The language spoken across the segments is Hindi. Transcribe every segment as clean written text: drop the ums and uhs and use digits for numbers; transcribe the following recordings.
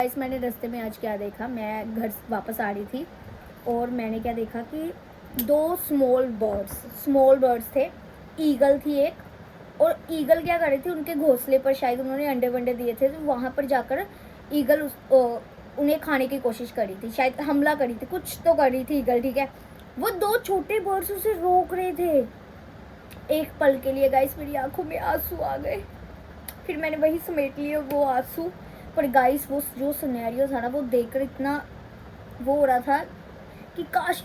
गाइस मैंने रास्ते में आज क्या देखा, मैं घर वापस आ रही थी और मैंने क्या देखा कि दो स्मॉल बर्ड्स थे। ईगल थी एक, और ईगल क्या कर रही थी, उनके घोंसले पर शायद उन्होंने अंडे वंडे दिए थे, तो वहाँ पर जाकर ईगल उन्हें खाने की कोशिश करी थी, शायद हमला करी थी, कुछ तो कर रही थी ईगल। ठीक है, वो दो छोटे बर्ड्स उसे रोक रहे थे। एक पल के लिए गाइस मेरी आंखों में आंसू आ गए, फिर मैंने वही समेट लिए वो आंसू। पर गाइस वो जो सिनेरियो था ना, वो देखकर इतना वो हो रहा था कि काश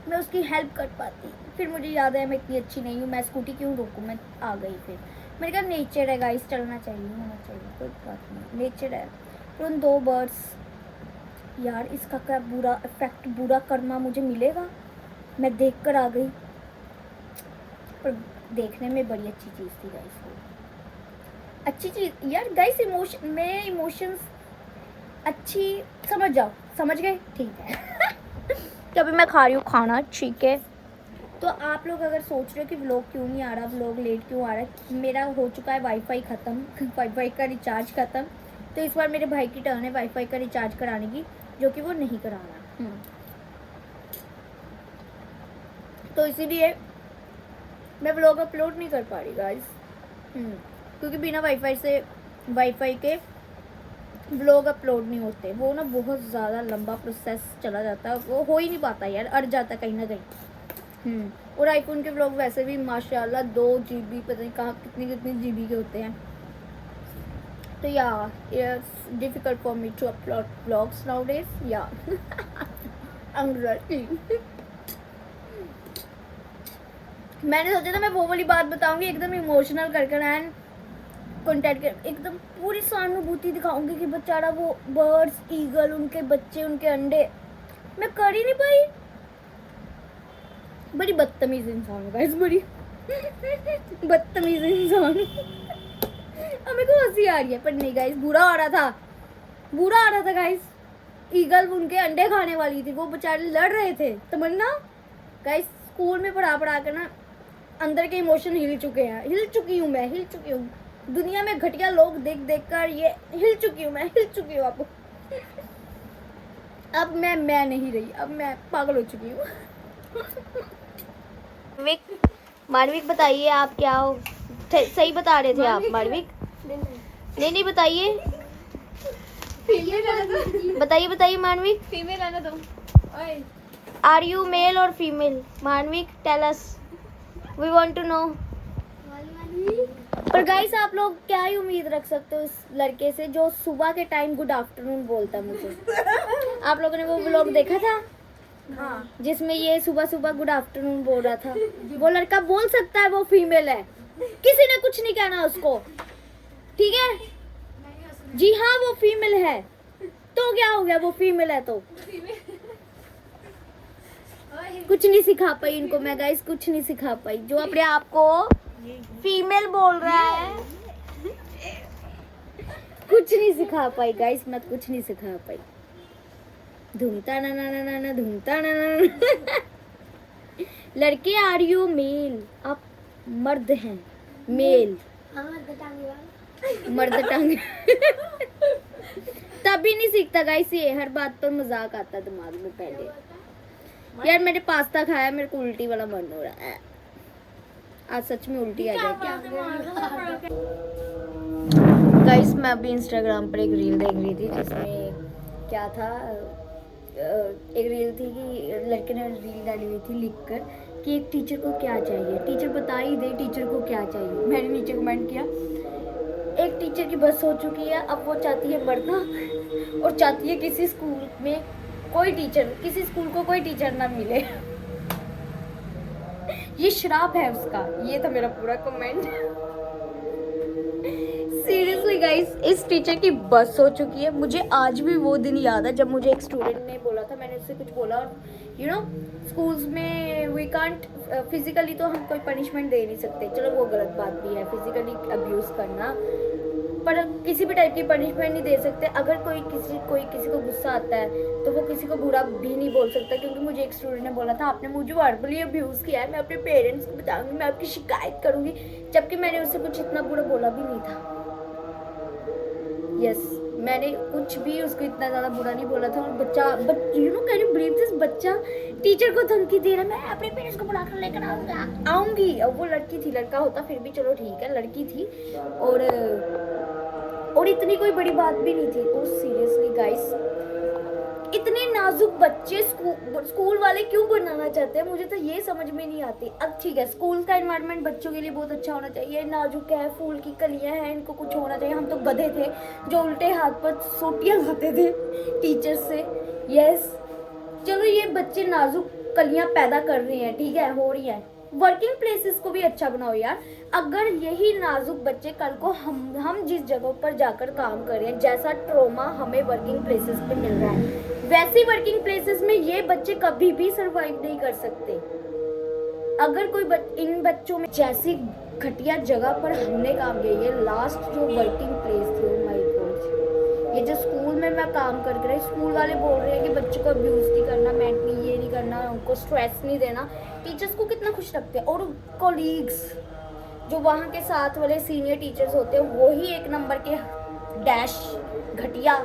मैं उसकी हेल्प कर पाती। फिर मुझे याद आया मैं इतनी अच्छी नहीं हूँ, मैं स्कूटी क्यों रोकूँ, मैं आ गई। फिर मैंने कहा नेचर है गाइस, चलना चाहिए, होना चाहिए, कोई बात नहीं, नेचर है। फिर उन दो बर्ड्स, यार इसका क्या बुरा इफेक्ट, बुरा कर्मा मुझे मिलेगा, मैं देख कर आ गई। पर देखने में बड़ी अच्छी चीज़ थी गाइस, वो अच्छी चीज़ यार गाइस। इमोशंस अच्छी, समझ जाओ, समझ गए, ठीक है। तो अभी मैं खा रही हूँ खाना, ठीक है। तो आप लोग अगर सोच रहे हो कि व्लॉग क्यों नहीं आ रहा, व्लॉग लेट क्यों आ रहा है, मेरा हो चुका है वाईफाई ख़त्म, वाईफाई का रिचार्ज ख़त्म। तो इस बार मेरे भाई की टर्न है वाईफाई का रिचार्ज कराने की, जो कि वो नहीं करा रहा। तो इसीलिए मैं व्लॉग अपलोड नहीं कर पा रही गाइस, क्योंकि बिना वाईफाई के व्लॉग अपलोड नहीं होते। वो ना बहुत ज़्यादा लंबा प्रोसेस चला जाता है, वो हो ही नहीं पाता यार, अड़ जाता कहीं ना कहीं। और आईफोन के व्लॉग वैसे भी माशाल्लाह 2 GB, पता नहीं कहाँ कितनी GB के होते हैं। तो या it's difficult for me to upload vlogs nowadays, या मैंने सोचा था मैं वो वाली बात बताऊंगी एकदम इमोशनल कर एंड कॉन्टेक्ट कर, एकदम पूरी सहानुभूति दिखाऊंगी कि बेचारा वो बर्ड्स, ईगल, उनके बच्चे, उनके अंडे, मैं कर ही नहीं पाई। बड़ी बदतमीज इंसान हूँ गाइस, बड़ी बदतमीज इंसान हूँ। अब मेरे को हंसी आ रही है, पर नहीं गाइस, बुरा आ रहा था गाइस। ईगल उनके अंडे खाने वाली थी, वो बेचारे लड़ रहे थे, तमन्ना गाइस। स्कूल में पढ़ा कर ना अंदर के इमोशन हिल चुके हैं, हिल चुकी हूँ दुनिया में घटिया लोग देख कर, ये हिल चुकी हूँ अब। अब मैं नहीं रही, अब मैं पागल हो चुकी हूँ। मानविक बताइए आप क्या हो, सही बता रहे थे आप मानविक? नहीं बताइए, बताइए मानविक, फीमेल आना दो। Are you male or female? Manvik tell us, we want to know. पर गाइस आप लोग क्या ही उम्मीद रख सकते हो इस लड़के से जो सुबह के टाइम गुड आफ्टरनून बोलता है मुझे। आप लोगों ने वो व्लॉग देखा था? हाँ, जिसमें ये सुबह गुड आफ्टरनून बोल रहा था। वो लड़का बोल सकता है वो फीमेल है, किसी ने कुछ नहीं कहना उसको, ठीक है जी। हाँ वो फीमेल है, तो क्या हो गया, वो फीमेल है तो कुछ नहीं सिखा पाई इनको मैं गाइस, कुछ नहीं सिखा पाई। जो अपने आप को फीमेल बोल रहा है, कुछ नहीं सिखा पाई गाइस, मैं कुछ नहीं सिखा पाई। धूमता ना धूमता ना। लड़के आर यू मेल? आप मर्द हैं, मेल, मर्द टांगे। तभी नहीं सीखता गाइस, ये हर बात पर मजाक आता दिमाग में पहले। यार मैंने पास्ता खाया, मेरे को उल्टी वाला मन हो रहा है आज, सच में उल्टी आ जाएगी। गाइस मैं अभी इंस्टाग्राम पर एक रील देख रही थी, जिसमें क्या था, एक रील थी कि लड़के ने रील डाली हुई थी लिखकर कि एक टीचर को क्या चाहिए, टीचर बता ही दे टीचर को क्या चाहिए। मैंने नीचे कमेंट किया, एक टीचर की बस हो चुकी है, अब वो चाहती है मरना, और चाहती है किसी स्कूल में कोई टीचर, किसी स्कूल को कोई टीचर ना मिले। ये श्राप है उसका। ये था मेरा पूरा कमेंट। सीरियसली गाइस, इस टीचर की बस हो चुकी है। मुझे आज भी वो दिन याद है जब मुझे एक स्टूडेंट ने बोला था, मैंने उससे कुछ बोला, और यू नो स्कूल्स में वी कांट फिजिकली तो हम कोई पनिशमेंट दे नहीं सकते, चलो वो गलत बात भी है, फिजिकली अब्यूज करना, पर किसी भी टाइप की पनिशमेंट नहीं दे सकते। अगर कोई किसी को गुस्सा आता है तो वो किसी को बुरा भी नहीं बोल सकता, क्योंकि मुझे एक स्टूडेंट ने बोला था आपने मुझे वर्बली अब्यूज़ किया है, मैं अपने पेरेंट्स को बताऊंगी, मैं आपकी शिकायत करूंगी, जबकि मैंने उससे कुछ इतना बुरा बोला भी नहीं था। यस, मैंने कुछ भी उसको इतना ज़्यादा बुरा नहीं बोला था। और बच्चा but you know can you believe this, बच्चा टीचर को धमकी दे रहा है मैं अपने पेरेंट्स को बुला कर लेकर आऊँगी। अब वो लड़की थी, लड़का होता फिर भी चलो ठीक है, लड़की थी और इतनी कोई बड़ी बात भी नहीं थी। और सीरियसली गाइस, इतने नाजुक बच्चे स्कूल वाले क्यों बनाना चाहते हैं, मुझे तो ये समझ में नहीं आती। अब ठीक है, स्कूल का एनवायरनमेंट बच्चों के लिए बहुत अच्छा होना चाहिए, नाजुक है, फूल की कलियां हैं, इनको कुछ होना चाहिए। हम तो गधे थे जो उल्टे हाथ पर सोटियां खाते थे टीचर से। यस, चलो ये बच्चे नाजुक कलियां पैदा कर रहे हैं, ठीक है, हो रही है। वर्किंग प्लेसेस को भी अच्छा बनाओ यार। अगर यही नाजुक बच्चे कल को हम जिस जगह पर जाकर काम कर रहे हैं, जैसा ट्रॉमा हमें वर्किंग प्लेसेस पे मिल रहा है, वैसी वर्किंग प्लेसेस में ये बच्चे कभी भी सरवाइव नहीं कर सकते। अगर कोई इन बच्चों में जैसी घटिया जगह पर हमने काम किया, ये लास्ट जो वर्किंग प्लेस थी, ओ माय गॉड, ये जो स्कूल में मैं काम कर रही, स्कूल वाले बोल रहे हैं कि बच्चों को अब्यूज नहीं करना, मेंटली ये नहीं करना, उनको स्ट्रेस नहीं देना। टीचर्स को कितना खुश रखते हैं। और कोलीग्स जो वहाँ के साथ वाले सीनियर टीचर्स होते हैं, वो ही एक नंबर के डैश घटिया।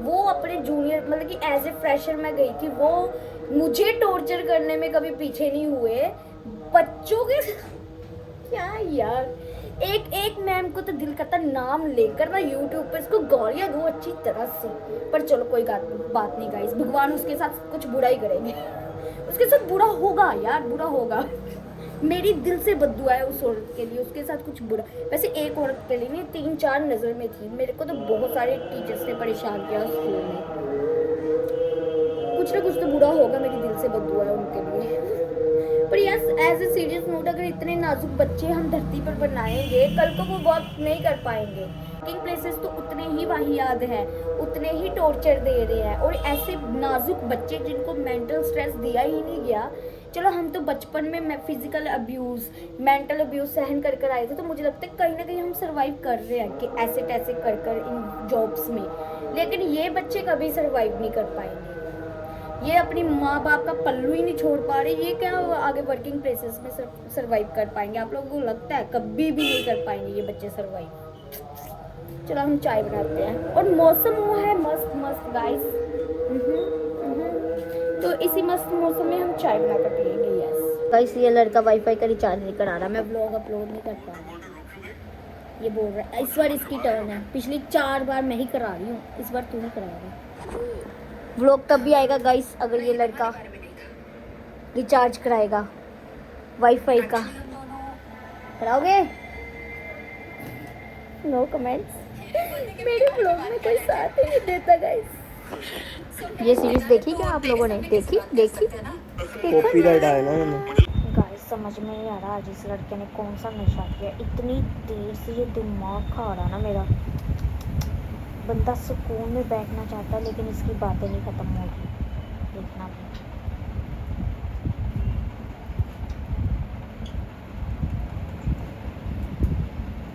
वो अपने जूनियर मतलब कि एज ए फ्रेशर मैं गई थी, वो मुझे टॉर्चर करने में कभी पीछे नहीं हुए। बच्चों के क्या यार, एक मैम को तो दिल करता नाम लेकर ना यूट्यूब पर इसको गालियाँ दो अच्छी तरह से। पर चलो कोई बात नहीं गाइस, भगवान उसके साथ कुछ बुरा ही करेंगे, उसके साथ बुरा होगा यार, बुरा होगा। मेरी दिल से बद्दुआ है उस औरत के लिए, उसके साथ कुछ बुरा। वैसे एक औरत के लिए नहीं, 3-4 नज़र में थी। मेरे को तो बहुत सारे टीचर्स ने परेशान किया स्कूल में। कुछ ना कुछ तो बुरा होगा, मेरी दिल से बद्दुआ है उनके लिए। पर yes, as a serious note, अगर इतने नाजुक बच्चे हम धरती पर बनाएंगे, कल को वो वर्क नहीं कर पाएंगे। वर्किंग प्लेसेस तो उतने ही वाहियात हैं, उतने ही टॉर्चर दे रहे हैं। और ऐसे नाजुक बच्चे जिनको मेंटल स्ट्रेस दिया ही नहीं गया, चलो हम तो बचपन में फिजिकल अब्यूज़, मेंटल अब्यूज़ सहन कर कर आए थे, तो मुझे लगता है कहीं ना कहीं हम सर्वाइव कर रहे हैं कि ऐसे तैसे कर कर इन जॉब्स में। लेकिन ये बच्चे कभी सर्वाइव नहीं कर पाएंगे, ये अपनी माँ बाप का पल्लू ही नहीं छोड़ पा रहे, ये क्या आगे वर्किंग प्लेसेस में सर्वाइव कर पाएंगे? आप लोगों को लगता है कभी भी नहीं कर पाएंगे ये बच्चे सर्वाइव। चलो हम चाय बनाते हैं, और मौसम वो है मस्त मस्त गाइस। तो इसी मस्त मौसम में हम चाय बना कर पिएंगे। यस गाइस, ये लड़का वाईफाई का रिचार्ज नहीं करा रहा, मैं व्लॉग अपलोड नहीं कर पा रहा। ये बोल रहा है इस बार इसकी टर्न है, पिछली 4 बार मैं ही करा रही हूँ, इस बार तू नहीं करा रही। व्लॉग तब भी आएगा गाइस अगर ये लड़का रिचार्ज कराएगा वाईफाई का। कराओगे? No comments. मेरे व्लॉग में कोई साथ ही नहीं देता गाइस। ये सीरीज देखी क्या आप लोगों ने? देखी कॉपीराइट आया ना मैंने। गाइस समझ में नहीं आ रहा आज इस लड़के ने कौन सा नशा किया, इतनी देर से ये दिमाग खा रहा ना मेरा। बंदा सुकून में बैठना चाहता है लेकिन इसकी बातें नहीं ख़त्म हो रही। देखना भी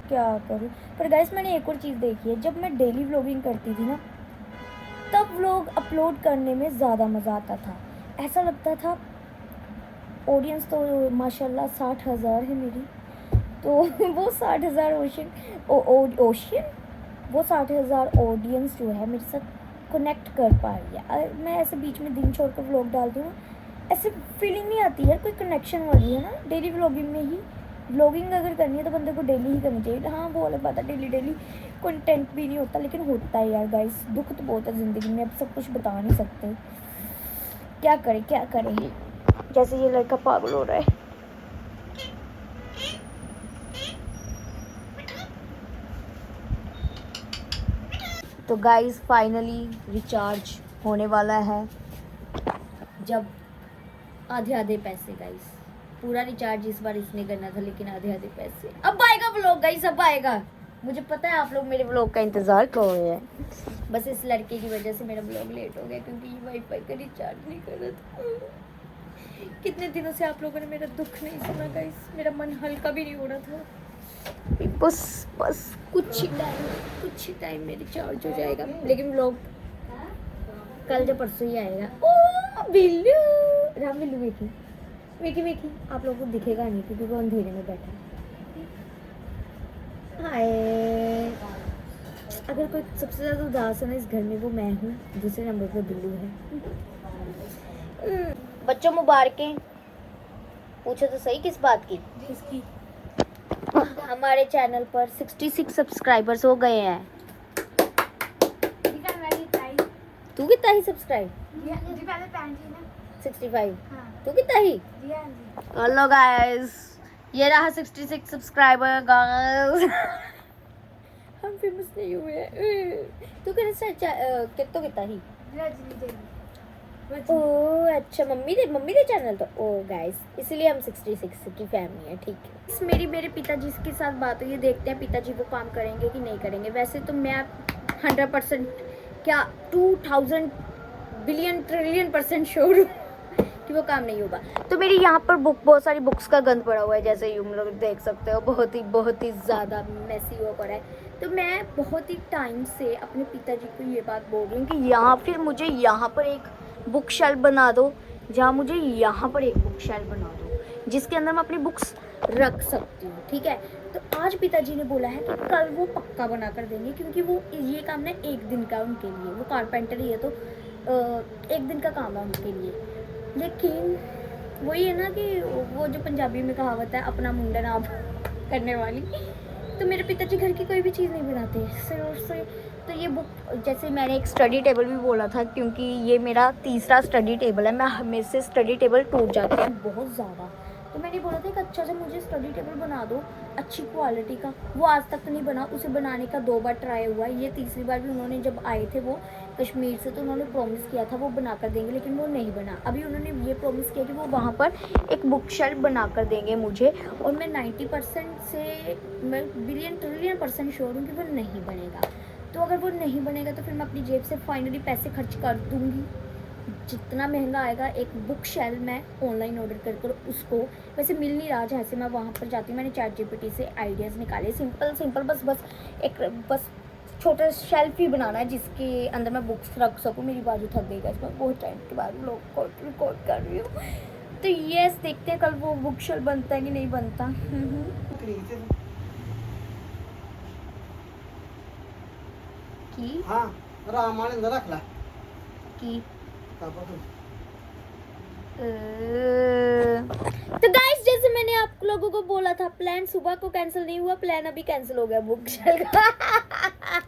क्या करूँ। पर गाइस मैंने एक और चीज़ देखी है, जब मैं डेली व्लॉगिंग करती थी ना, तब व्लॉग अपलोड करने में ज़्यादा मज़ा आता था। ऐसा लगता था ऑडियंस तो माशाल्लाह 60,000 है मेरी, तो वो 60,000 ओशियन वो 60,000 ऑडियंस जो है मेरे साथ कनेक्ट कर पा रही है। मैं ऐसे बीच में दिन छोड़ कर व्लॉग डालती हूँ, ऐसे फीलिंग नहीं आती है कोई कनेक्शन वाली, है ना। डेली व्लॉगिंग में ही व्लॉगिंग अगर करनी है तो बंदे को डेली ही करनी चाहिए। हाँ वो अलग बात है, डेली कंटेंट भी नहीं होता, लेकिन होता है यार गाइस। दुख तो बहुत है ज़िंदगी में, अब सब कुछ बता नहीं सकते, क्या करें। जैसे ये लड़का पागल हो रहा है। तो गाइस फाइनली रिचार्ज होने वाला है, जब आधे पैसे गाइस। पूरा रिचार्ज इस बार इसने करना था, लेकिन आधे पैसे। अब आएगा व्लॉग गाइस, अब आएगा। मुझे पता है आप लोग मेरे व्लॉग का इंतज़ार कर रहे हैं, बस इस लड़के की वजह से मेरा व्लॉग लेट हो गया, क्योंकि ये वाईफाई का रिचार्ज नहीं कर रहा था। कितने दिनों से आप लोगों ने मेरा दुख नहीं सुना गाइस, मेरा मन हल्का भी नहीं हो रहा था। बस कुछ ही टाइम में रिचार्ज हो जाएगा, लेकिन व्लॉग कल या परसों ही आएगा। ओ बिल्लू, राम बिल्लू वेकी आप लोगों को दिखेगा नहीं क्योंकि वो अंधेरे में बैठा है। हाय अगर कोई सबसे ज़्यादा उदास है ना इस घर में वो मैं हूँ, दूसरे नंबर पे बिल्लू है। बच्चों मुबारकें। पूछो तो सही किस बात की? किसकी? हमारे चैनल पर 66 सब्सक्राइबर्स हो गए हैं। तू कितना ही सब्सक्राइब? 65। तू कितना ही? हेलो गाइस, ये रहा 66 सब्सक्राइबर गाइस। हम फेमस नहीं हुए। तू कितना कितना ही? ओह अच्छा, मम्मी दे चैनल तो। ओह गाइस, इसलिए हम 66 की फैमिली है, ठीक है। मेरे पिताजी के साथ बात हुई है, देखते हैं पिताजी वो काम करेंगे कि नहीं करेंगे। वैसे तो मैं 100% क्या 2000 बिलियन ट्रिलियन % श्योर हूँ कि वो काम नहीं होगा। तो मेरी यहाँ पर बहुत सारी बुक्स का गंद पड़ा हुआ है, जैसे तुम लोग देख सकते हो, बहुत ही ज़्यादा मेसी हुआ पड़ा है। तो मैं बहुत ही टाइम से अपने पिताजी को ये बात बोल रही हूँ कि यहाँ फिर मुझे यहाँ पर एक बुक शेल्फ बना दो, जहाँ मुझे यहाँ पर एक बुक शेल्फ बना दो जिसके अंदर मैं अपनी बुक्स रख सकती हूँ, ठीक है। तो आज पिताजी ने बोला है कि कल वो पक्का बना कर देंगे, क्योंकि वो ये काम ना एक दिन का उनके लिए, वो कारपेंटर ही है तो एक दिन का काम है उनके लिए। लेकिन वही है ना कि वो जो पंजाबी में कहावत है, अपना मुंडन आप करने वाली। तो मेरे पिताजी घर की कोई भी चीज़ नहीं बनाते से। तो ये बुक, जैसे मैंने एक स्टडी टेबल भी बोला था, क्योंकि ये मेरा तीसरा स्टडी टेबल है, मैं हमेशा से स्टडी टेबल टूट जाते हैं बहुत ज़्यादा। तो मैंने बोला था कि अच्छा से मुझे स्टडी टेबल बना दो अच्छी क्वालिटी का। वो आज तक तो नहीं बना, उसे बनाने का 2 बार ट्राई हुआ। ये तीसरी बार भी उन्होंने, जब आए थे वो कश्मीर से, तो उन्होंने प्रॉमिस किया था वो बना कर देंगे, लेकिन वो नहीं बना। अभी उन्होंने ये प्रॉमिस किया कि वो वहाँ पर एक बुक शेल्फ बना कर देंगे मुझे, और मैं 90% से मैं बिलियन ट्रिलियन % श्योर हूँ कि वो नहीं बनेगा। तो अगर वो नहीं बनेगा तो फिर मैं अपनी जेब से फाइनली पैसे खर्च कर दूँगी। जितना महंगा आएगा एक बुक शेल्फ मैं ऑनलाइन ऑर्डर कर उसको, वैसे मिल नहीं रहा जैसे मैं वहाँ पर जाती हूँ। मैंने ChatGPT से आइडियाज़ निकाले, सिंपल बस छोटा शेल्फ ही बनाना है जिसके अंदर मैं बुक्स रख सकूँ। मेरी बाजू थक गई गाइस, मैं बहुत टाइम के बाद रिकॉर्ड कर रही हूँ। तो यस, देखते हैं कल वो बुक शेल्फ बनता है कि नहीं बनता। की हाँ रामायण अंदर रख ला की कापा तू। तो गाइस, जैसे मैंने आप लोगों को बोला था, प्लान सुबह को कैंसिल नहीं हुआ, प्लान अभी कैंसिल हो गया बुक शेल्फ का।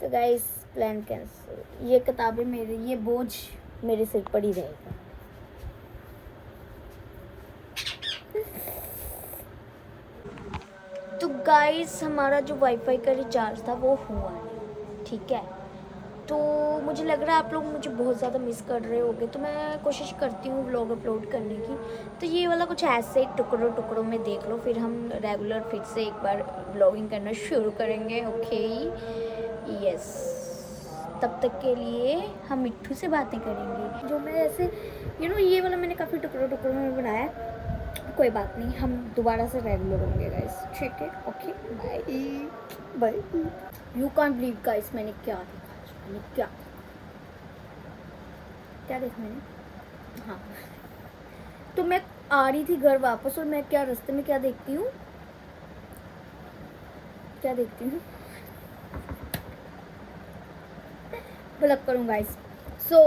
तो गाइस, प्लान कैंसिल। ये किताबें मेरे, ये बोझ मेरे सिर पर ही रहेगा। तो गाइस, हमारा जो वाईफाई का रिचार्ज था वो हुआ नहीं, ठीक है। तो मुझे लग रहा है आप लोग मुझे बहुत ज़्यादा मिस कर रहे होगे, तो मैं कोशिश करती हूँ व्लॉग अपलोड करने की। तो ये वाला कुछ ऐसे ही टुकड़ों में देख लो, फिर हम रेगुलर फिर से एक बार व्लॉगिंग करना शुरू करेंगे, ओके। यस, तब तक के लिए हम मिट्ठू से बातें करेंगे। जो मैं ऐसे ये वाला मैंने काफ़ी टुकड़ों में बनाया है। कोई बात नहीं, हम दोबारा से रेगुलर होंगे गाइस, ठीक है, okay, bye. You can't believe guys, मैंने क्या देखा मैंने, हाँ। तो मैं आ रही थी घर वापस, और मैं क्या रास्ते में क्या देखती हूँ ब्लॉग करूँ गाइस। सो